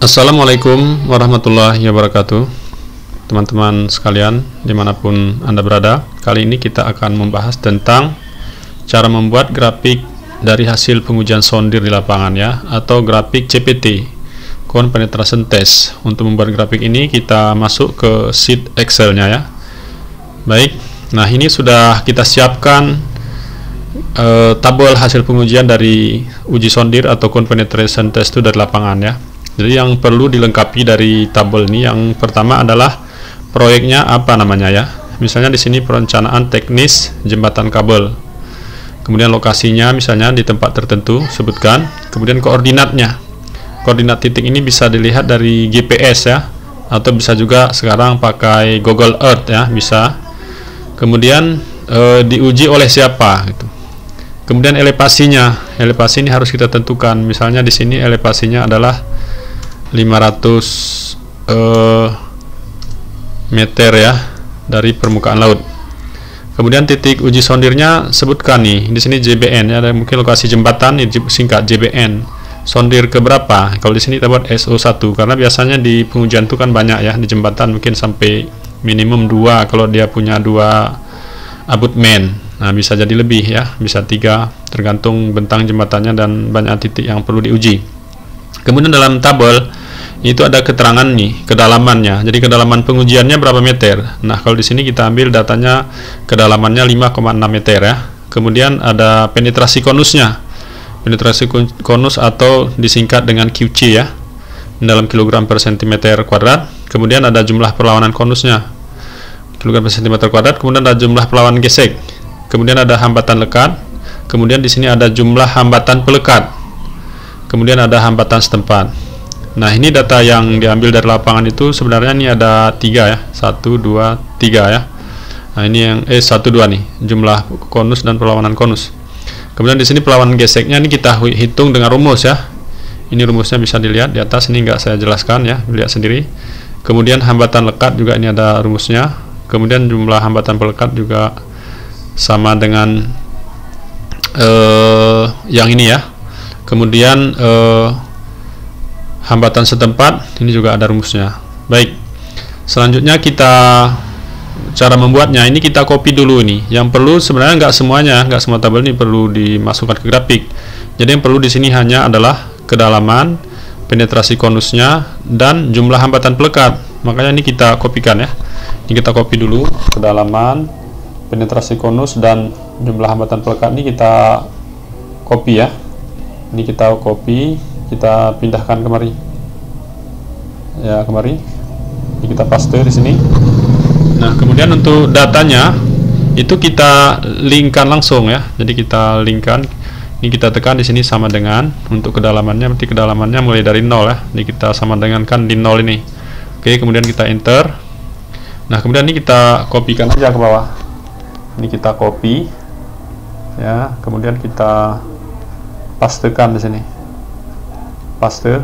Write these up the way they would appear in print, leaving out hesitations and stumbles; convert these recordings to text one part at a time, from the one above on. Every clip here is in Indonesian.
Assalamualaikum warahmatullahi wabarakatuh, teman-teman sekalian dimanapun Anda berada. Kali ini kita akan membahas tentang cara membuat grafik dari hasil pengujian sondir di lapangan ya, atau grafik CPT, Count Penetration Test. Untuk membuat grafik ini kita masuk ke sheet Excel-nya ya. Baik, nah ini sudah kita siapkan tabel hasil pengujian dari uji sondir atau Count Penetration Test itu dari lapangan ya. Jadi yang perlu dilengkapi dari tabel ini, yang pertama adalah proyeknya apa namanya ya. Misalnya di sini perencanaan teknis jembatan kabel. Kemudian lokasinya misalnya di tempat tertentu sebutkan. Kemudian koordinatnya. Koordinat titik ini bisa dilihat dari GPS ya, atau bisa juga sekarang pakai Google Earth ya, bisa. Kemudian diuji oleh siapa gitu. Kemudian elevasinya. Elevasi ini harus kita tentukan. Misalnya di sini elevasinya adalah 500 meter ya dari permukaan laut. Kemudian titik uji sondirnya sebutkan nih. Di sini JBN ya, ada mungkin lokasi jembatan singkat JBN. Sondir ke berapa? Kalau di sini kita buat SO1 karena biasanya di pengujian itu kan banyak ya, di jembatan mungkin sampai minimum 2 kalau dia punya 2 abutmen. Nah, bisa jadi lebih ya, bisa 3 tergantung bentang jembatannya dan banyak titik yang perlu diuji. Kemudian dalam tabel itu ada keterangan nih kedalamannya. Jadi kedalaman pengujiannya berapa meter. Nah, kalau di sini kita ambil datanya kedalamannya 5,6 meter ya. Kemudian ada penetrasi konusnya. Penetrasi konus atau disingkat dengan QC ya, dalam kilogram per sentimeter kuadrat. Kemudian ada jumlah perlawanan konusnya, kilogram per sentimeter kuadrat. Kemudian ada jumlah perlawanan gesek. Kemudian ada hambatan lekat. Kemudian di sini ada jumlah hambatan pelekat. Kemudian ada hambatan setempat. Nah, ini data yang diambil dari lapangan itu sebenarnya ini ada 3 ya, 1, 2, 3 ya. Nah, ini yang 1, 2 nih, jumlah konus dan perlawanan konus. Kemudian di sini perlawanan geseknya ini kita hitung dengan rumus ya. Ini rumusnya bisa dilihat di atas, ini nggak saya jelaskan ya, lihat sendiri. Kemudian hambatan lekat juga ini ada rumusnya. Kemudian jumlah hambatan pelekat juga sama dengan yang ini ya. Kemudian hambatan setempat ini juga ada rumusnya. Baik, selanjutnya kita cara membuatnya ini kita copy dulu ini. Yang perlu sebenarnya nggak semuanya, nggak semua tabel ini perlu dimasukkan ke grafik. Jadi yang perlu di sini hanya adalah kedalaman, penetrasi konusnya, dan jumlah hambatan pelekat. Makanya ini kita kopikan ya. Ini kita copy dulu kedalaman, penetrasi konus, dan jumlah hambatan pelekat ini kita copy ya. Ini kita copy. Kita pindahkan kemari ya, kemari. Ini kita paste di sini. Nah, kemudian untuk datanya itu kita linkkan langsung ya. Jadi kita linkkan, ini kita tekan di sini sama dengan untuk kedalamannya, berarti kedalamannya mulai dari 0 ya. Ini kita sama dengan kan di 0 ini. Oke, kemudian kita enter. Nah, kemudian ini kita kopikan aja ke bawah. Ini kita copy ya, kemudian kita pastekan di sini. Paste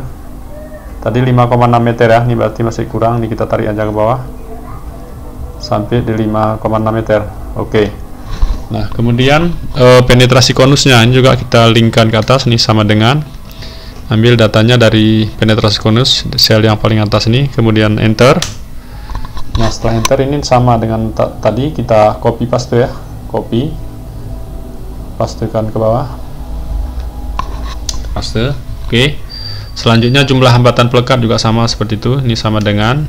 tadi 5,6 meter ya, ini berarti masih kurang, ini kita tarik aja ke bawah sampai di 5,6 meter. Oke. Nah, kemudian penetrasi konusnya ini juga kita linkkan ke atas, ini sama dengan ambil datanya dari penetrasi konus sel yang paling atas ini, kemudian enter. Nah, setelah enter ini sama dengan tadi, kita copy paste ya, copy pastekan ke bawah, paste. Oke. Selanjutnya jumlah hambatan pelekat juga sama seperti itu. Ini sama dengan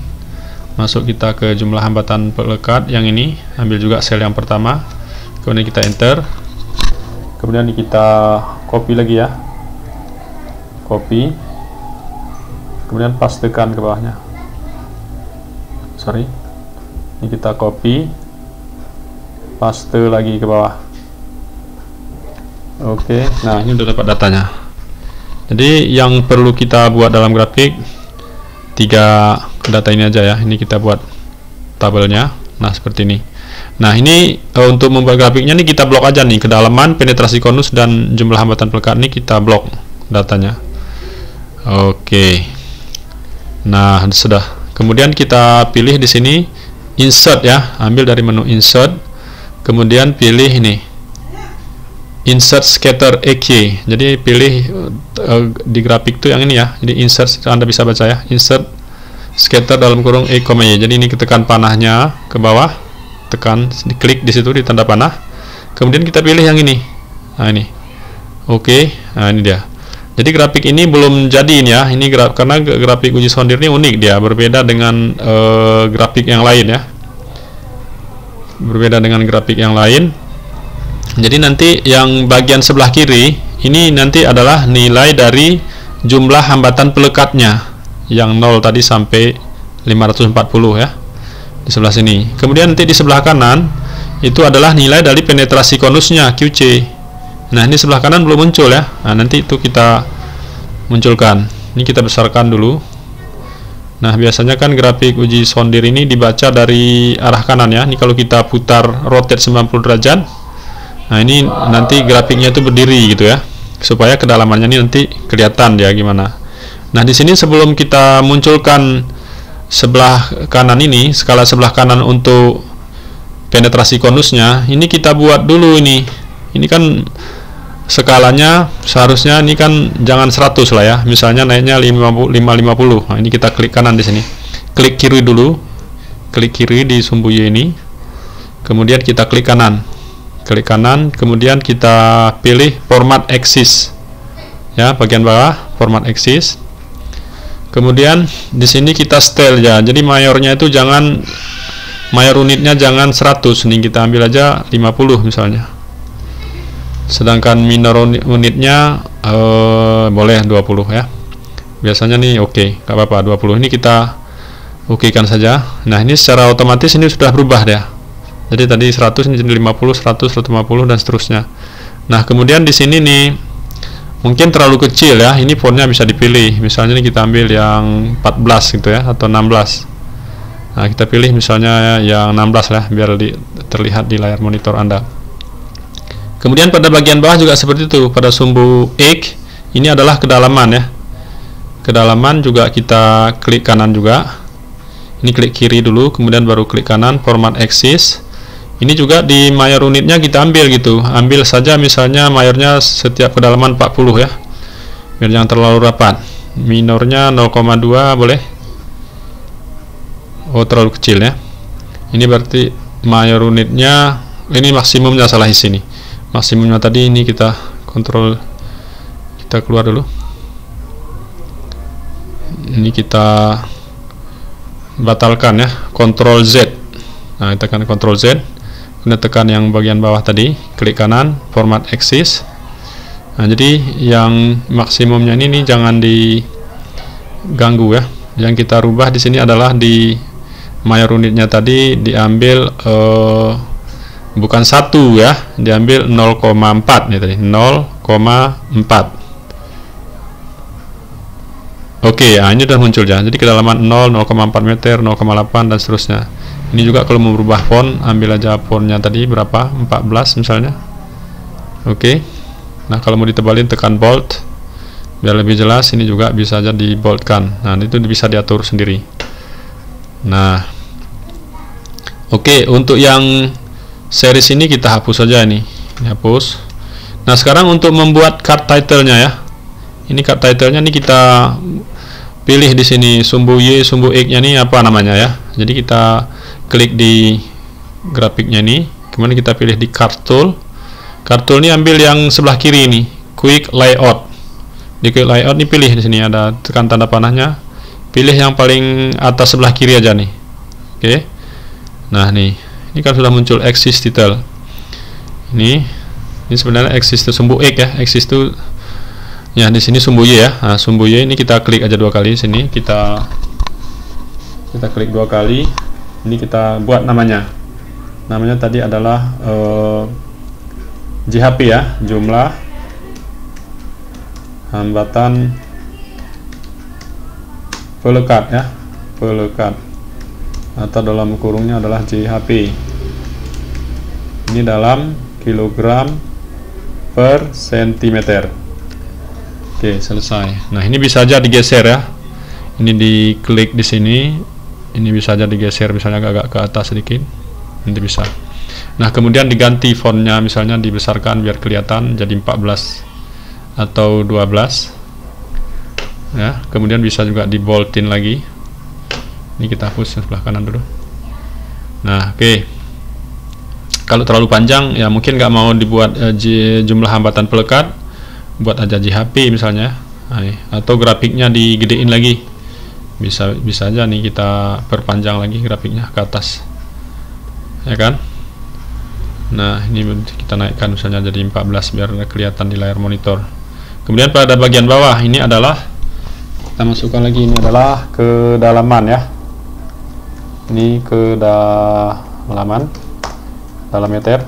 masuk kita ke jumlah hambatan pelekat yang ini, ambil juga sel yang pertama, kemudian kita enter. Kemudian kita copy lagi ya, copy, kemudian pastekan ke bawahnya. Sorry, ini kita copy, paste lagi ke bawah. Oke, nah ini udah dapat datanya. Jadi yang perlu kita buat dalam grafik 3 data ini aja ya. Ini kita buat tabelnya. Nah, seperti ini. Nah, ini untuk membuat grafiknya nih kita blok aja nih, kedalaman, penetrasi konus, dan jumlah hambatan pelekat ini kita blok datanya. Oke. Nah, sudah. Kemudian kita pilih di sini insert ya. Ambil dari menu insert. Kemudian pilih ini insert scatter EQ. Jadi pilih di grafik itu yang ini ya. Jadi insert, Anda bisa baca ya, insert scatter dalam kurung E, Y. Jadi ini kita tekan panahnya ke bawah, tekan, klik di situ di tanda panah. Kemudian kita pilih yang ini. Nah ini. Oke. Nah ini dia. Jadi grafik ini belum jadi ini ya. Ini karena grafik uji sondir ini unik, dia berbeda dengan grafik yang lain ya. Berbeda dengan grafik yang lain. Jadi nanti yang bagian sebelah kiri ini nanti adalah nilai dari jumlah hambatan pelekatnya yang 0 tadi sampai 540 ya, di sebelah sini. Kemudian nanti di sebelah kanan itu adalah nilai dari penetrasi konusnya, QC. Nah ini sebelah kanan belum muncul ya. Nah nanti itu kita munculkan. Ini kita besarkan dulu. Nah biasanya kan grafik uji sondir ini dibaca dari arah kanan ya. Ini kalau kita putar rotate 90 derajat, nah ini nanti grafiknya itu berdiri gitu ya, supaya kedalamannya ini nanti kelihatan dia gimana. Nah di sini sebelum kita munculkan sebelah kanan ini, skala sebelah kanan untuk penetrasi konusnya, ini kita buat dulu ini. Ini kan skalanya seharusnya ini kan jangan 100 lah ya. Misalnya naiknya 550. Nah, ini kita klik kanan di sini. Klik kiri dulu. Klik kiri di sumbu Y ini. Kemudian kita klik kanan. Klik kanan, kemudian kita pilih format axis. Ya, bagian bawah format axis. Kemudian di sini kita style ya. Jadi mayornya itu jangan, mayor unitnya jangan 100. Nih kita ambil aja 50 misalnya. Sedangkan minor unitnya boleh 20 ya. Biasanya nih oke, gak apa-apa 20. Ini kita okekan saja. Nah ini secara otomatis ini sudah berubah ya. Jadi tadi 100 ini jadi 50, 100, 150 dan seterusnya. Nah kemudian di sini nih mungkin terlalu kecil ya. Ini fontnya bisa dipilih. Misalnya ini kita ambil yang 14 gitu ya, atau 16. Nah kita pilih misalnya yang 16 lah, biar terlihat di layar monitor Anda. Kemudian pada bagian bawah juga seperti itu. Pada sumbu X ini adalah kedalaman ya. Kedalaman juga kita klik kanan juga. Ini klik kiri dulu, kemudian baru klik kanan, format axis. Ini juga di mayor unitnya kita ambil gitu. Ambil saja misalnya mayornya setiap kedalaman 40 ya. Biar jangan terlalu rapat. Minornya 0,2 boleh. Oh terlalu kecil ya. Ini berarti mayor unitnya, ini maksimumnya salah di sini. Maksimumnya tadi ini kita kontrol, kita keluar dulu. Ini kita batalkan ya, Ctrl Z. Nah tekan Ctrl Z, kemudian tekan yang bagian bawah tadi, klik kanan, format axis. Nah jadi yang maksimumnya ini jangan diganggu ya. Yang kita rubah di sini adalah di mayor unitnya tadi diambil bukan 1 ya, diambil 0,4 nih tadi, 0,4. Oke, nah ini sudah muncul ya. Jadi kedalaman 0, 0,4 meter, 0,8 dan seterusnya. Ini juga kalau mau berubah font, ambil aja fontnya tadi berapa, 14 misalnya. Oke. Nah kalau mau ditebalin tekan bold biar lebih jelas. Ini juga bisa aja di boldkan. Nah itu bisa diatur sendiri. Nah oke, untuk yang series ini kita hapus saja ini hapus. Nah sekarang untuk membuat card title-nya ya. Ini card title-nya ini kita pilih di sini sumbu Y, sumbu X-nya ini apa namanya ya. Jadi kita klik di grafiknya ini, kemudian kita pilih di card tool. Card tool ini ambil yang sebelah kiri ini, quick layout. Di quick layout ini pilih di sini ada tekan tanda panahnya. Pilih yang paling atas sebelah kiri aja nih. Oke. Nah nih, ini kan sudah muncul axis title. Ini sebenarnya axis itu sumbu X ya. Axis itu ya di sini sumbu Y ya. Nah, sumbu Y ini kita klik aja 2 kali sini. Kita klik 2 kali. Ini kita buat namanya. Namanya tadi adalah JHP ya, jumlah hambatan pelekat ya, pelekat, atau dalam kurungnya adalah JHP. Ini dalam kilogram per sentimeter. Oke, selesai. Nah ini bisa aja digeser ya. Ini diklik di sini. Ini bisa aja digeser, misalnya agak ke atas sedikit. Nanti bisa. Nah, kemudian diganti fontnya, misalnya dibesarkan biar kelihatan jadi 14 atau 12 ya. Kemudian bisa juga di boldin lagi. Ini kita hapus yang sebelah kanan dulu. Nah, oke. Kalau terlalu panjang ya mungkin nggak mau dibuat jumlah hambatan pelekat, buat aja JHP misalnya. Nah, atau grafiknya digedein lagi, bisa aja nih kita perpanjang lagi grafiknya ke atas, ya kan. Nah, ini kita naikkan misalnya jadi 14 biar kelihatan di layar monitor. Kemudian pada bagian bawah ini adalah kita masukkan lagi, ini adalah kedalaman ya. Ini kedalaman dalam meter.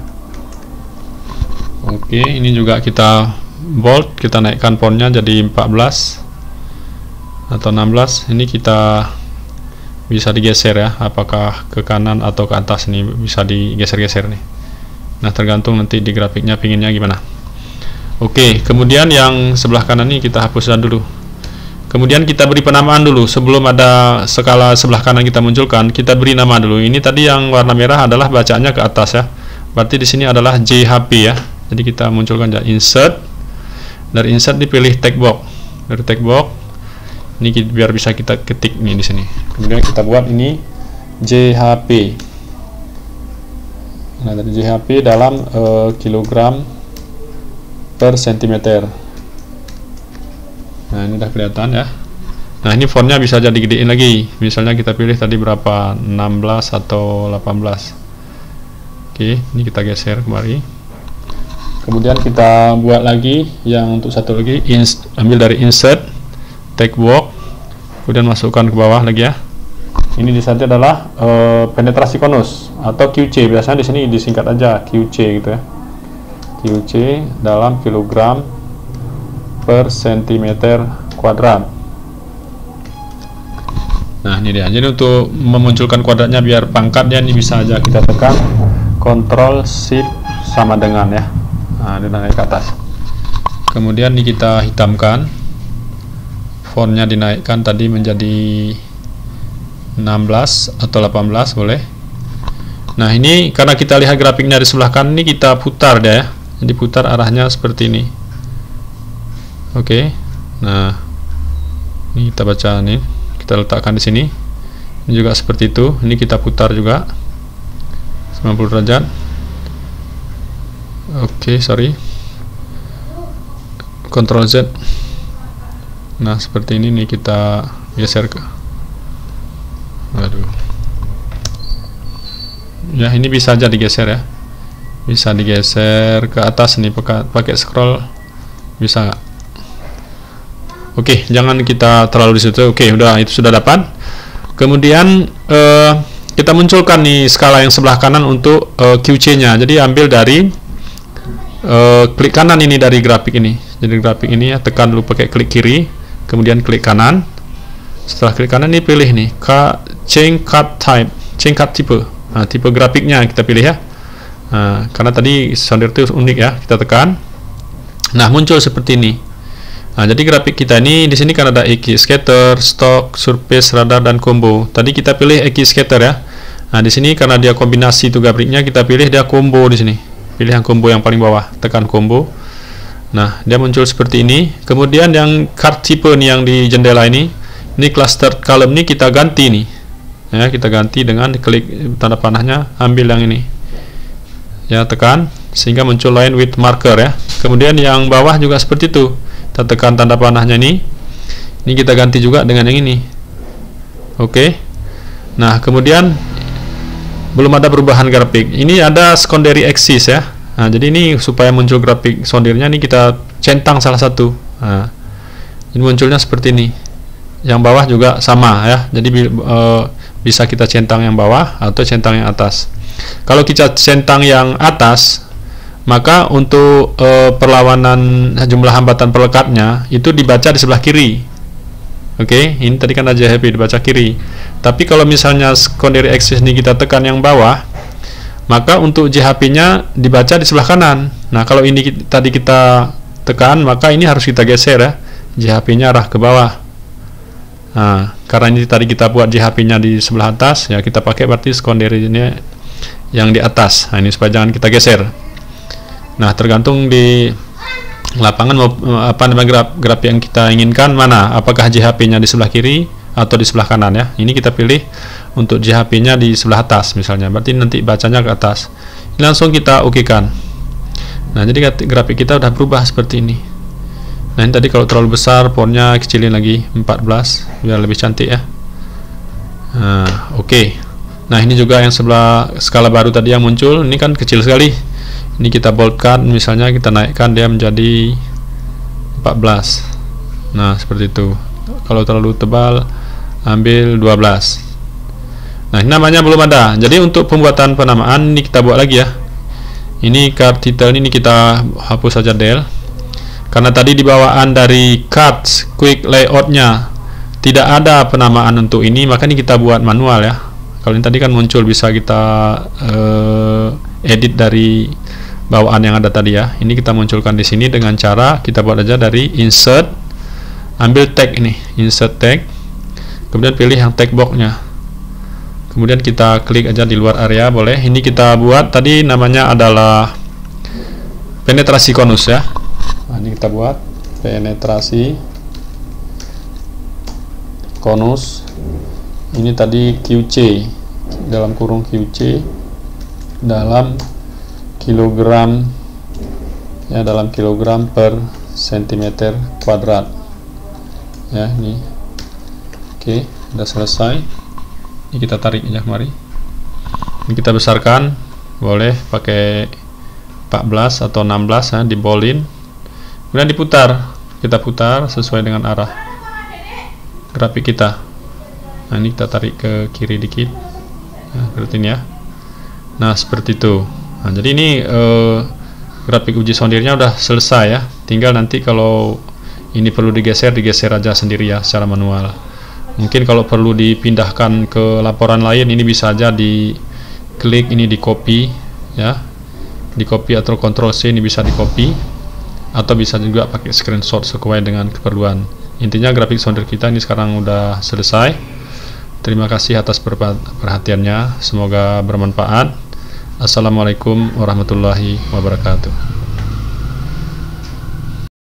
Oke, ini juga kita bold, kita naikkan fontnya jadi 14 atau 16. Ini kita bisa digeser ya, apakah ke kanan atau ke atas, ini bisa digeser-geser nih. Nah, tergantung nanti di grafiknya pinginnya gimana. Oke, kemudian yang sebelah kanan ini kita hapuskan dulu. Kemudian kita beri penamaan dulu sebelum ada skala sebelah kanan kita munculkan. Kita beri nama dulu. Ini tadi yang warna merah adalah bacaannya ke atas ya. Berarti di sini adalah JHP ya. Jadi kita munculkan ya, insert. Dari insert dipilih text box. Dari text box ini biar bisa kita ketik nih di sini. Kemudian kita buat ini JHP. Nah, dari JHP dalam kilogram per sentimeter. Nah, ini udah kelihatan ya. Nah, ini fontnya bisa jadi gedein lagi. Misalnya kita pilih tadi berapa, 16 atau 18. Oke, ini kita geser kemari. Kemudian kita buat lagi yang untuk satu lagi, ambil dari insert text box, kemudian masukkan ke bawah lagi ya. Ini di sana adalah penetrasi konus atau QC, biasanya di sini disingkat aja QC gitu ya. QC dalam kilogram per sentimeter kuadrat. Nah, ini dia. Jadi untuk memunculkan kuadratnya biar pangkatnya ini bisa aja kita tekan Ctrl Shift sama dengan ya. Nah, ini naik ke atas. Kemudian ini kita hitamkan. Fontnya dinaikkan tadi menjadi 16 atau 18 boleh. Nah, ini karena kita lihat grafiknya di sebelah kanan, ini kita putar dia ya. Jadi putar arahnya seperti ini. Oke. Nah, ini kita baca nih. Kita letakkan di sini. Ini juga seperti itu. Ini kita putar juga 90 derajat. Oke, sorry. Ctrl Z. Nah, seperti ini nih kita geser ke. Aduh. Ya, ini bisa aja digeser ya. Bisa digeser ke atas nih pakai scroll. Bisa nggak? Oke, jangan kita terlalu di situ. Oke, udah, itu sudah dapat. Kemudian kita munculkan nih skala yang sebelah kanan untuk QC-nya. Jadi ambil dari klik kanan ini dari grafik ini. Jadi grafik ini ya, tekan dulu pakai klik kiri, kemudian klik kanan. Setelah klik kanan ini pilih nih change cut type, change cut tipe. Nah, tipe grafiknya kita pilih ya. Nah, karena tadi Sondir itu unik ya, kita tekan. Nah, muncul seperti ini. Nah, jadi grafik kita ini di sini kan ada EQ scatter, stock, surface, radar, dan combo. Tadi kita pilih EQ scatter ya. Nah, di sini karena dia kombinasi itu grafiknya, kita pilih dia combo di sini. Pilih yang combo yang paling bawah, tekan combo. Nah, dia muncul seperti ini. Kemudian yang card tipe nih yang di jendela ini cluster column ini kita ganti nih. Ya, kita ganti dengan klik tanda panahnya, ambil yang ini. Ya, tekan sehingga muncul line with marker ya. Kemudian yang bawah juga seperti itu. Kita tekan tanda panahnya ini. Ini kita ganti juga dengan yang ini. Oke. Nah, kemudian belum ada perubahan grafik. Ini ada secondary axis ya. Nah, jadi ini supaya muncul grafik sondirnya ini kita centang salah satu. Nah, ini munculnya seperti ini. Yang bawah juga sama ya. Jadi bisa kita centang yang bawah atau centang yang atas. Kalau kita centang yang atas, maka untuk perlawanan jumlah hambatan pelekatnya itu dibaca di sebelah kiri. Oke, ini tadi kan aja JHP dibaca kiri. Tapi kalau misalnya secondary axis ini kita tekan yang bawah, maka untuk JHP-nya dibaca di sebelah kanan. Nah, kalau ini tadi kita tekan, maka ini harus kita geser ya. JHP-nya arah ke bawah. Nah, karena ini tadi kita buat JHP-nya di sebelah atas, ya kita pakai berarti secondary-nya yang di atas. Nah, ini supaya jangan kita geser. Nah, tergantung di lapangan mau apa namanya grafik yang kita inginkan mana, apakah JHP-nya di sebelah kiri atau di sebelah kanan ya. Ini kita pilih untuk JHP-nya di sebelah atas misalnya, berarti nanti bacanya ke atas. Ini langsung kita oke-kan. Nah, jadi grafik kita udah berubah seperti ini. Nah, ini tadi kalau terlalu besar fontnya kecilin lagi 14 biar lebih cantik ya. Nah, oke. Nah, ini juga yang sebelah skala baru tadi yang muncul, ini kan kecil sekali. Ini kita boldkan, misalnya kita naikkan dia menjadi 14. Nah, seperti itu. Kalau terlalu tebal ambil 12. Nah, ini namanya belum ada. Jadi untuk pembuatan penamaan ini kita buat lagi ya. Ini card title ini kita hapus saja del. Karena tadi di bawaan dari cards quick layoutnya tidak ada penamaan untuk ini, maka ini kita buat manual ya. Kalau ini tadi kan muncul bisa kita edit dari bawaan yang ada tadi ya. Ini kita munculkan di sini dengan cara kita buat aja dari insert, ambil tag ini, insert tag, kemudian pilih yang tag boxnya, kemudian kita klik aja di luar area boleh. Ini kita buat tadi namanya adalah penetrasi konus ya. Nah, ini kita buat penetrasi konus. Ini tadi QC dalam kurung QC dalam kilogram ya, dalam kilogram per sentimeter kuadrat ya. Ini oke, udah selesai. Ini kita tarik aja kemari. Ini kita besarkan, boleh pakai 14 atau 16 ya, dibolin. Kemudian diputar, kita putar sesuai dengan arah grafik kita. Nah, ini kita tarik ke kiri dikit, nah, seperti ini ya. Nah, seperti itu. Nah, jadi ini grafik uji sondirnya udah selesai ya. Tinggal nanti kalau ini perlu digeser aja sendiri ya secara manual. Mungkin kalau perlu dipindahkan ke laporan lain, ini bisa aja diklik ini, di copy ya, di copy atau Ctrl C, ini bisa di copy atau bisa juga pakai screenshot sesuai dengan keperluan. Intinya grafik sondir kita ini sekarang udah selesai. Terima kasih atas perhatiannya, semoga bermanfaat. Assalamualaikum warahmatullahi wabarakatuh.